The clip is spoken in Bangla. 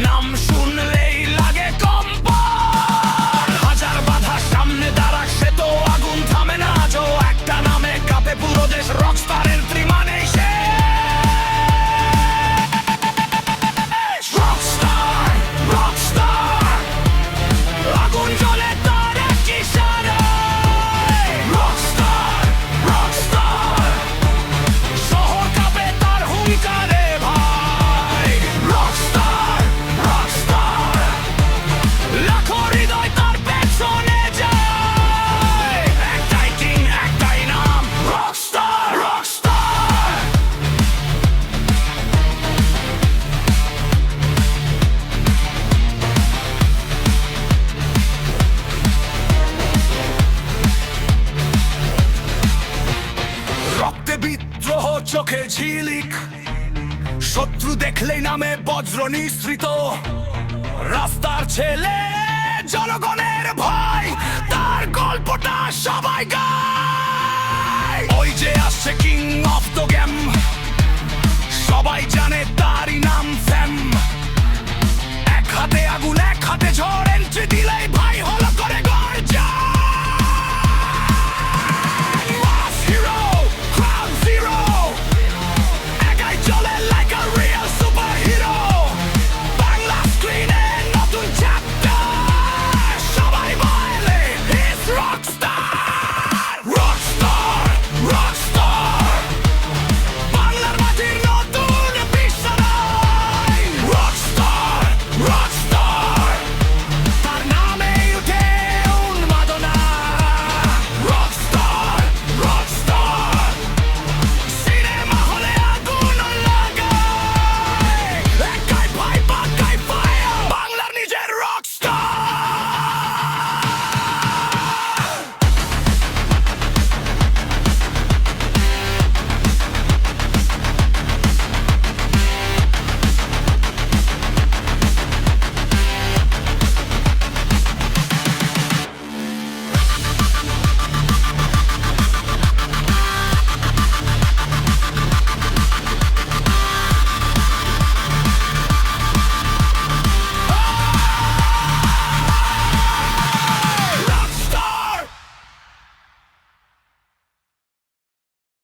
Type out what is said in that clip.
নাম শুনলেই লাগে কম্পন। হাজার বাধার সামনে দাঁড়াক সে তো আগুন থামে না আজও। একটা নামে কাঁপে পুরো দেশ, রকস্টারের ত্রিমানেই সে। রকস্টার, রকস্টার, আগুন জ্বলে তার এক ইশারায়। রকস্টার, রকস্টার, শহর কাঁপে তার হুঙ্কারে ভাই। রকস্টার, রকস্টার, লাখো হৃদয় তার পেছনে যায়। একটাই কিং, একটাই নাম, রকস্টার, রকস্টার। রক্তে বিদ্রোহ, চোখে ঝিলিক, শত্রু দেখলেই নামে বজ্র নিঃসৃত। রাস্তার ছেলে, জনগণের